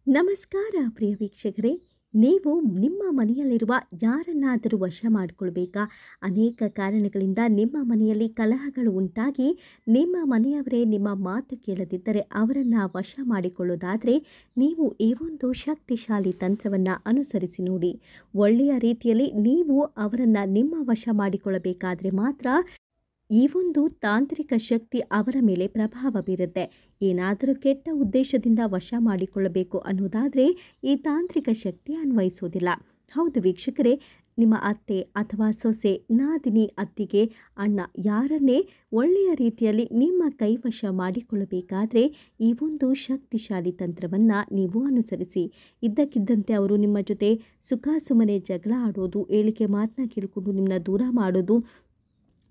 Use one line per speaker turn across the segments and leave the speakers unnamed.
ನಮಸ್ಕಾರ ಪ್ರಿಯ ವೀಕ್ಷಕರೇ, ನೀವು ನಿಮ್ಮ ಮನೆಯಲ್ಲಿರುವ ಯಾರನ್ನಾದರೂ ವಶ ಮಾಡಿಕೊಳ್ಬೇಕಾ? ಅನೇಕ ಕಾರಣಗಳಿಂದ ನಿಮ್ಮ ಮನೆಯಲ್ಲಿ ಕಲಹಗಳು ಉಂಟಾಗಿ ನಿಮ್ಮ ಮನೆಯವರೇ ನಿಮ್ಮ ಮಾತು ಕೇಳದಿದ್ದರೆ ಅವರನ್ನು ವಶ ಮಾಡಿಕೊಳ್ಳೋದಾದರೆ ನೀವು ಈ ಒಂದು ಶಕ್ತಿಶಾಲಿ ತಂತ್ರವನ್ನು ಅನುಸರಿಸಿ ನೋಡಿ. ಒಳ್ಳೆಯ ರೀತಿಯಲ್ಲಿ ನೀವು ಅವರನ್ನು ನಿಮ್ಮ ವಶ ಮಾಡಿಕೊಳ್ಳಬೇಕಾದ್ರೆ ಮಾತ್ರ ಈ ಒಂದು ತಾಂತ್ರಿಕ ಶಕ್ತಿ ಅವರ ಮೇಲೆ ಪ್ರಭಾವ ಬೀರುತ್ತೆ. ಏನಾದರೂ ಕೆಟ್ಟ ಉದ್ದೇಶದಿಂದ ವಶ ಮಾಡಿಕೊಳ್ಳಬೇಕು ಅನ್ನೋದಾದರೆ ಈ ತಾಂತ್ರಿಕ ಶಕ್ತಿ ಅನ್ವಯಿಸೋದಿಲ್ಲ. ಹೌದು ವೀಕ್ಷಕರೇ, ನಿಮ್ಮ ಅತ್ತೆ ಅಥವಾ ಸೊಸೆ, ನಾದಿನಿ, ಅತ್ತಿಗೆ, ಅಣ್ಣ ಯಾರನ್ನೇ ಒಳ್ಳೆಯ ರೀತಿಯಲ್ಲಿ ನಿಮ್ಮ ಕೈವಶ ಮಾಡಿಕೊಳ್ಳಬೇಕಾದ್ರೆ ಈ ಒಂದು ಶಕ್ತಿಶಾಲಿ ತಂತ್ರವನ್ನು ನೀವು ಅನುಸರಿಸಿ. ಇದ್ದಕ್ಕಿದ್ದಂತೆ ಅವರು ನಿಮ್ಮ ಜೊತೆ ಸುಖ ಸುಮ್ಮನೆ ಜಗಳ ಆಡೋದು, ಹೇಳಿಕೆ ಮಾತನ್ನ ಕೇಳಿಕೊಂಡು ನಿಮ್ಮನ್ನ ದೂರ ಮಾಡೋದು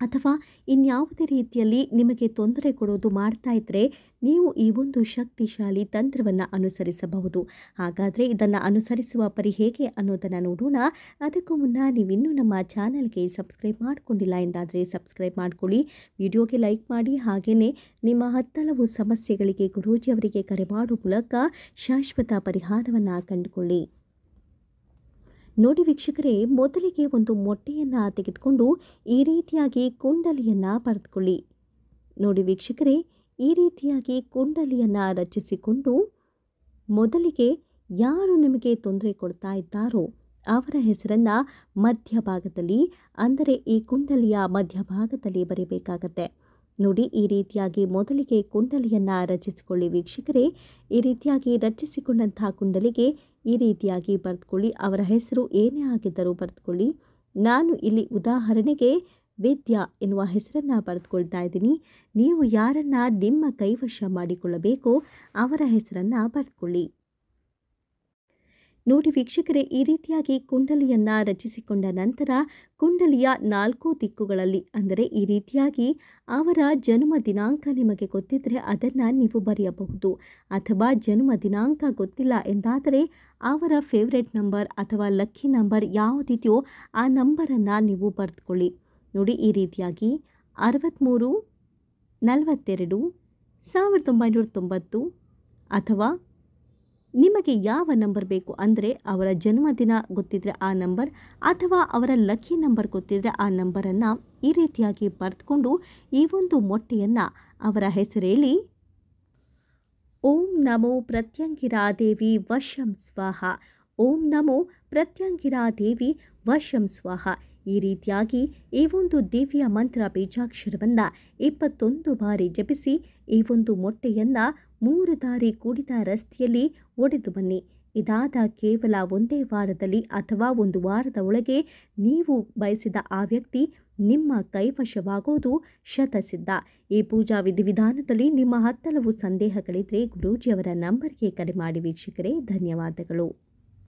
ಅಥವಾ ಇನ್ಯಾವುದೇ ರೀತಿಯಲ್ಲಿ ನಿಮಗೆ ತೊಂದರೆ ಕೊಡೋದು ಮಾಡ್ತಾ ಇದ್ದರೆ ನೀವು ಈ ಒಂದು ಶಕ್ತಿಶಾಲಿ ತಂತ್ರವನ್ನು ಅನುಸರಿಸಬಹುದು. ಹಾಗಾದರೆ ಇದನ್ನು ಅನುಸರಿಸುವ ಪರಿ ಹೇಗೆ ಅನ್ನೋದನ್ನು ನೋಡೋಣ. ಅದಕ್ಕೂ ಮುನ್ನ ನೀವಿನ್ನೂ ನಮ್ಮ ಚಾನಲ್ಗೆ ಸಬ್ಸ್ಕ್ರೈಬ್ ಮಾಡಿಕೊಂಡಿಲ್ಲ ಎಂದಾದರೆ ಸಬ್ಸ್ಕ್ರೈಬ್ ಮಾಡಿಕೊಳ್ಳಿ, ವಿಡಿಯೋಗೆ ಲೈಕ್ ಮಾಡಿ, ಹಾಗೆಯೇ ನಿಮ್ಮ ಹತ್ತಲವು ಸಮಸ್ಯೆಗಳಿಗೆ ಗುರೂಜಿಯವರಿಗೆ ಕರೆ ಮಾಡುವ ಮೂಲಕ ಶಾಶ್ವತ ಪರಿಹಾರವನ್ನು ಕಂಡುಕೊಳ್ಳಿ. ನೋಡಿ ವೀಕ್ಷಕರೇ, ಮೊದಲಿಗೆ ಒಂದು ಮೊಟ್ಟೆಯನ್ನು ತೆಗೆದುಕೊಂಡು ಈ ರೀತಿಯಾಗಿ ಕುಂಡಲಿಯನ್ನು ಬರೆದುಕೊಳ್ಳಿ. ನೋಡಿ ವೀಕ್ಷಕರೇ, ಈ ರೀತಿಯಾಗಿ ಕುಂಡಲಿಯನ್ನು ರಚಿಸಿಕೊಂಡು ಮೊದಲಿಗೆ ಯಾರು ನಿಮಗೆ ತೊಂದರೆ ಕೊಡ್ತಾ ಇದ್ದಾರೋ ಅವರ ಹೆಸರನ್ನು ಮಧ್ಯಭಾಗದಲ್ಲಿ, ಅಂದರೆ ಈ ಕುಂಡಲಿಯ ಮಧ್ಯಭಾಗದಲ್ಲಿ ಬರೀಬೇಕಾಗತ್ತೆ. ನೋಡಿ, ಈ ರೀತಿಯಾಗಿ ಮೊದಲಿಗೆ ಕುಂಡಲಿಯನ್ನು ರಚಿಸಿಕೊಳ್ಳಿ ವೀಕ್ಷಕರೇ. ಈ ರೀತಿಯಾಗಿ ರಚಿಸಿಕೊಂಡಂತಹ ಕುಂಡಲಿಗೆ ಈ ರೀತಿಯಾಗಿ ಬರೆದುಕೊಳ್ಳಿ. ಅವರ ಹೆಸರು ಏನೇ ಆಗಿದ್ದರೂ ಬರೆದುಕೊಳ್ಳಿ. ನಾನು ಇಲ್ಲಿ ಉದಾಹರಣೆಗೆ ವಿದ್ಯಾ ಎನ್ನುವ ಹೆಸರನ್ನು ಬರೆದುಕೊಳ್ತಾ ಇದ್ದೀನಿ. ನೀವು ಯಾರನ್ನು ನಿಮ್ಮ ಕೈವಶ ಮಾಡಿಕೊಳ್ಳಬೇಕೋ ಅವರ ಹೆಸರನ್ನು ಬರೆದುಕೊಳ್ಳಿ. ನೋಡಿ ವೀಕ್ಷಕರೇ, ಈ ರೀತಿಯಾಗಿ ಕುಂಡಲಿಯನ್ನು ರಚಿಸಿಕೊಂಡ ನಂತರ ಕುಂಡಲಿಯ 4 ದಿಕ್ಕುಗಳಲ್ಲಿ, ಅಂದರೆ ಈ ರೀತಿಯಾಗಿ ಅವರ ಜನ್ಮ ದಿನಾಂಕ ನಿಮಗೆ ಗೊತ್ತಿದ್ದರೆ ಅದನ್ನು ನೀವು ಬರೆಯಬಹುದು. ಅಥವಾ ಜನ್ಮ ದಿನಾಂಕ ಗೊತ್ತಿಲ್ಲ ಎಂದಾದರೆ ಅವರ ಫೇವ್ರೆಟ್ ನಂಬರ್ ಅಥವಾ ಲಕ್ಕಿ ನಂಬರ್ ಯಾವುದಿದೆಯೋ ಆ ನಂಬರನ್ನು ನೀವು ಬರೆದುಕೊಳ್ಳಿ. ನೋಡಿ, ಈ ರೀತಿಯಾಗಿ 63 42 1990 ಅಥವಾ ನಿಮಗೆ ಯಾವ ನಂಬರ್ ಬೇಕು, ಅಂದರೆ ಅವರ ಜನ್ಮದಿನ ಗೊತ್ತಿದ್ದರೆ ಆ ನಂಬರ್ ಅಥವಾ ಅವರ ಲಕ್ಕಿ ನಂಬರ್ ಗೊತ್ತಿದ್ದರೆ ಆ ನಂಬರನ್ನು ಈ ರೀತಿಯಾಗಿ ಬರೆದುಕೊಂಡು ಈ ಒಂದು ಮೊಟ್ಟೆಯನ್ನು ಅವರ ಹೆಸರೇಳಿ ಓಂ ನಮೋ ಪ್ರತ್ಯಂಗಿರಾದೇವಿ ವಶಂ ಸ್ವಾಹ, ಓಂ ನಮೋ ಪ್ರತ್ಯಂಗಿರಾದೇವಿ ವಶಂ ಸ್ವಾಹ. ಈ ರೀತಿಯಾಗಿ ಈ ಒಂದು ದಿವ್ಯ ಮಂತ್ರ ಬೀಜಾಕ್ಷರವನ್ನು 21 ಬಾರಿ ಜಪಿಸಿ ಈ ಒಂದು ಮೊಟ್ಟೆಯನ್ನು 3 ದಾರಿ ಕೂಡಿದ ರಸ್ತೆಯಲ್ಲಿ ಒಡೆದು ಬನ್ನಿ. ಇದಾದ ಕೇವಲ ಒಂದೇ ವಾರದಲ್ಲಿ ಅಥವಾ ಒಂದು ವಾರದ ಒಳಗೆ ನೀವು ಬಯಸಿದ ಆ ವ್ಯಕ್ತಿ ನಿಮ್ಮ ಕೈವಶವಾಗೋದು ಶತಸಿದ್ಧ. ಈ ಪೂಜಾ ವಿಧಿವಿಧಾನದಲ್ಲಿ ನಿಮ್ಮ ಹತ್ತಲವು ಸಂದೇಹಗಳಿದ್ದರೆ ಗುರೂಜಿಯವರ ನಂಬರ್ಗೆ ಕರೆ ಮಾಡಿ ವೀಕ್ಷಕರೇ. ಧನ್ಯವಾದಗಳು.